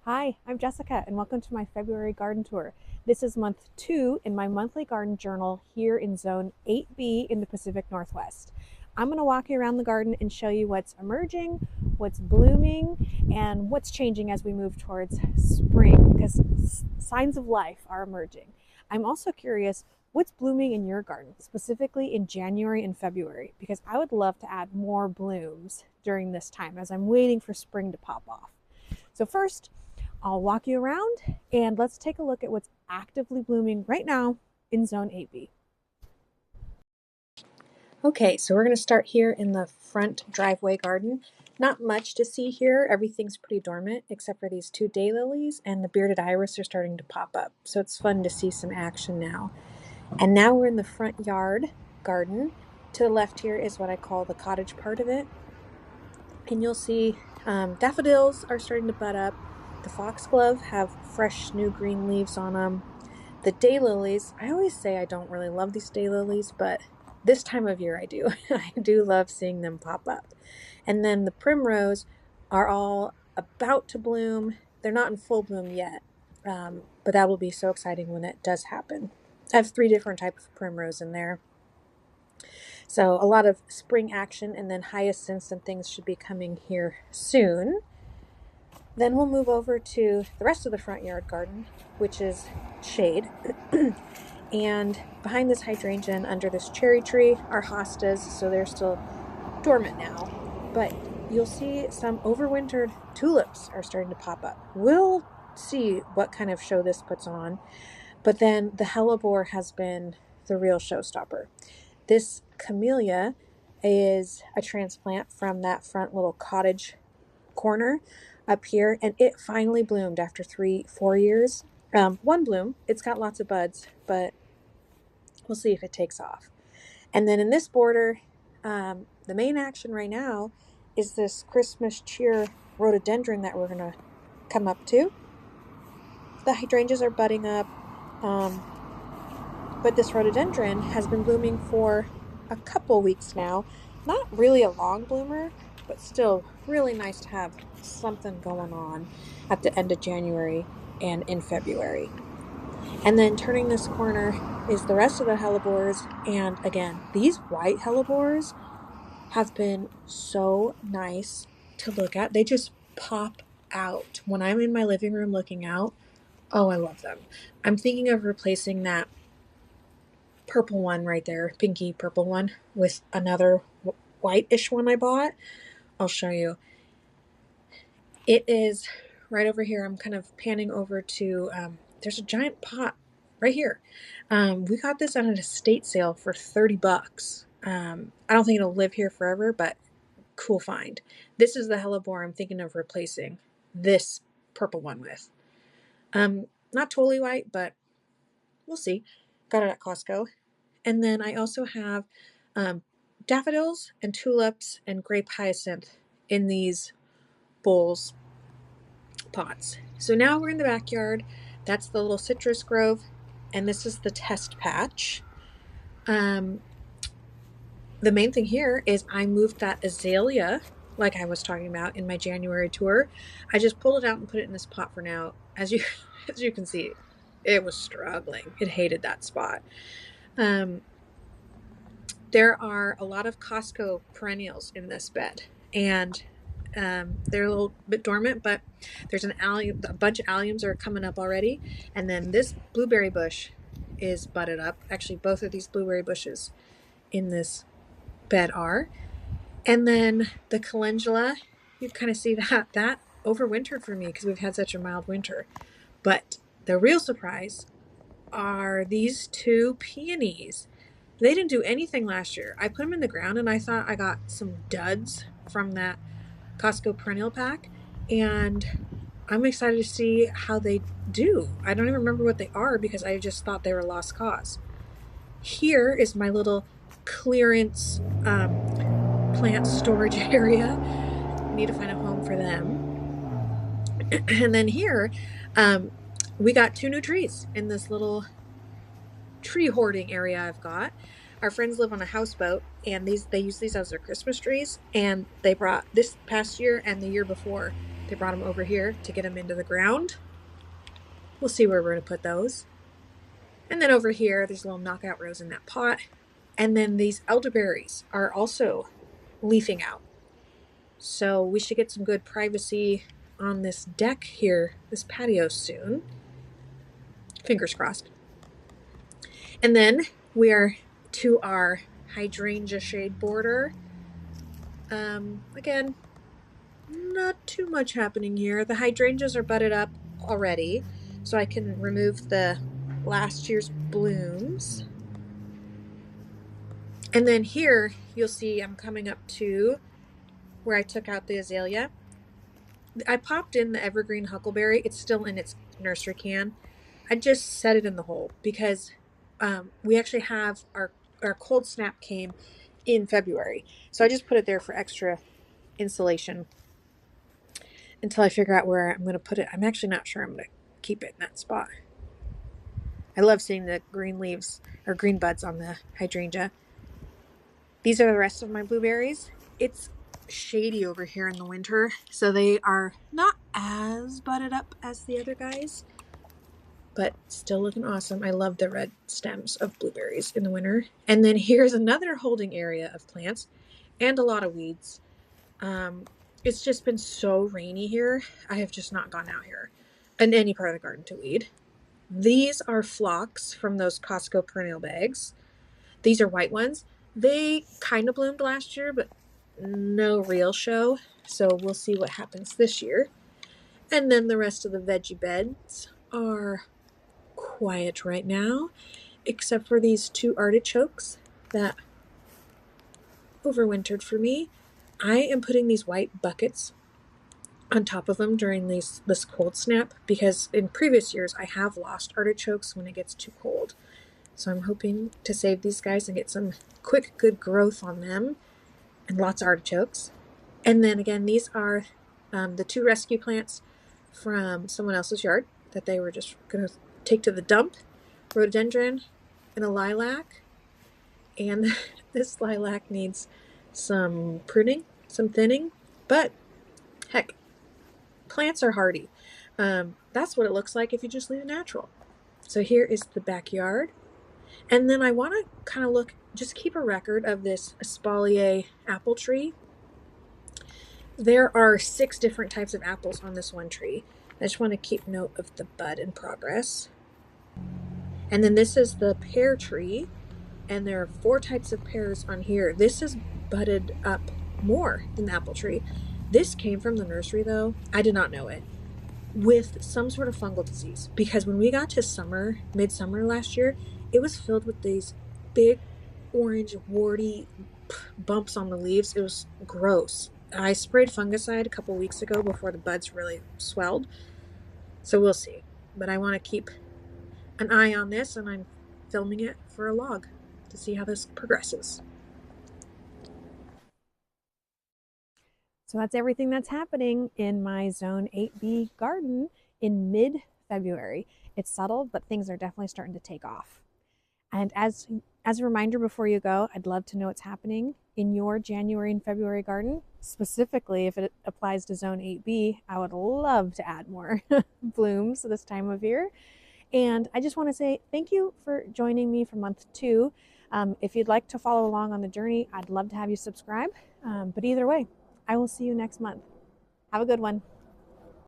Hi, I'm Jessica, and welcome to my February garden tour. This is month 2 in my monthly garden journal here in Zone 8B in the Pacific Northwest. I'm going to walk you around the garden and show you what's emerging, what's blooming, and what's changing as we move towards spring, because signs of life are emerging. I'm also curious what's blooming in your garden, specifically in January and February, because I would love to add more blooms during this time as I'm waiting for spring to pop off. So first, I'll walk you around and let's take a look at what's actively blooming right now in Zone 8B. Okay, so we're going to start here in the front driveway garden. Not much to see here. Everything's pretty dormant except for these two daylilies, and the bearded iris are starting to pop up. So it's fun to see some action now. And now we're in the front yard garden. To the left here is what I call the cottage part of it. And you'll see daffodils are starting to bud up. The foxglove have fresh new green leaves on them. The daylilies, I always say I don't really love these daylilies, but this time of year I do. I do love seeing them pop up. And then the primrose are all about to bloom. They're not in full bloom yet, but that will be so exciting when it does happen. I have 3 different types of primrose in there. So a lot of spring action, and then hyacinths and things should be coming here soon. Then we'll move over to the rest of the front yard garden, which is shade. And behind this hydrangea under this cherry tree are hostas, so they're still dormant now. But you'll see some overwintered tulips are starting to pop up. We'll see what kind of show this puts on. But then the hellebore has been the real showstopper. This camellia is a transplant from that front little cottage corner up here, and it finally bloomed after 4 years. One bloom. It's got lots of buds, but we'll see if it takes off. And then in this border, the main action right now is this Christmas cheer rhododendron that we're going to come up to. The hydrangeas are budding up, but this rhododendron has been blooming for a couple weeks now. Not really a long bloomer, but still really nice to have something going on at the end of January and in February. And then turning this corner is the rest of the hellebores. And again, these white hellebores have been so nice to look at. They just pop out. When I'm in my living room looking out, oh, I love them. I'm thinking of replacing that purple one right there, pinky purple one, with another white-ish one I bought. I'll show you. It is right over here. I'm kind of panning over to, there's a giant pot right here. We got this at an estate sale for $30. I don't think it'll live here forever, but cool find. This is the hellebore I'm thinking of replacing this purple one with. Not totally white, but we'll see. Got it at Costco. And then I also have daffodils and tulips and grape hyacinth in these bowls pots. So now we're in the backyard. That's the little citrus grove, and this is the test patch. The main thing here is I moved that azalea, like I was talking about in my January tour. I just pulled it out and put it in this pot for now. As you can see, it was struggling. It hated that spot. There are a lot of Costco perennials in this bed, and they're a little bit dormant, but there's a bunch of alliums are coming up already. And then this blueberry bush is budded up. Actually, both of these blueberry bushes in this bed are. And then the calendula, you kind of see that overwintered for me because we've had such a mild winter. But the real surprise are these 2 peonies. They didn't do anything last year. I put them in the ground and I thought I got some duds from that Costco perennial pack, and I'm excited to see how they do. I don't even remember what they are because I just thought they were lost cause. Here is my little clearance plant storage area. I need to find a home for them. And then here, we got 2 new trees in this little tree hoarding area I've got. Our friends live on a houseboat, and they use these as their Christmas trees, and they brought this past year and the year before They brought them over here to get them into the ground. We'll see where we're going to put those. And then over here, there's a little knockout rose in that pot. And then these elderberries are also leafing out. So we should get some good privacy on this deck here, this patio soon. Fingers crossed. And then we are to our hydrangea shade border. Again, not too much happening here. The hydrangeas are budded up already, so I can remove the last year's blooms. And then here you'll see I'm coming up to where I took out the azalea. I popped in the evergreen huckleberry. It's still in its nursery can. I just set it in the hole because we actually have our cold snap came in February. So I just put it there for extra insulation until I figure out where I'm going to put it. I'm actually not sure I'm going to keep it in that spot. I love seeing the green leaves or green buds on the hydrangea. These are the rest of my blueberries. It's shady over here in the winter, so they are not as budded up as the other guys, but still looking awesome. I love the red stems of blueberries in the winter. And then here's another holding area of plants and a lot of weeds. It's just been so rainy here. I have just not gone out here in any part of the garden to weed. These are phlox from those Costco perennial bags. These are white ones. They kind of bloomed last year, but no real show. So we'll see what happens this year. And then the rest of the veggie beds are quiet right now, except for these two artichokes that overwintered for me. I am putting these white buckets on top of them during this cold snap because in previous years I have lost artichokes when it gets too cold. So I'm hoping to save these guys and get some quick, good growth on them and lots of artichokes. And then again, these are the two rescue plants from someone else's yard that they were just going to take to the dump. Rhododendron and a lilac. And this lilac needs some pruning, some thinning, but heck, plants are hardy. That's what it looks like if you just leave it natural. So here is the backyard. And then I want to kind of just keep a record of this espalier apple tree. There are 6 different types of apples on this one tree. I just want to keep note of the bud in progress. And then this is the pear tree. And there are 4 types of pears on here. This is budded up more than the apple tree. This came from the nursery though. I did not know it. With some sort of fungal disease. Because when we got to midsummer last year, it was filled with these big orange warty bumps on the leaves. It was gross. I sprayed fungicide a couple weeks ago before the buds really swelled. So we'll see. But I want to keep an eye on this, and I'm filming it for a log to see how this progresses. So that's everything that's happening in my Zone 8B garden in mid-February. It's subtle, but things are definitely starting to take off. And as a reminder before you go, I'd love to know what's happening in your January and February garden. Specifically, if it applies to Zone 8B, I would love to add more blooms this time of year. And I just want to say thank you for joining me for month 2. If you'd like to follow along on the journey, I'd love to have you subscribe. But either way, I will see you next month. Have a good one.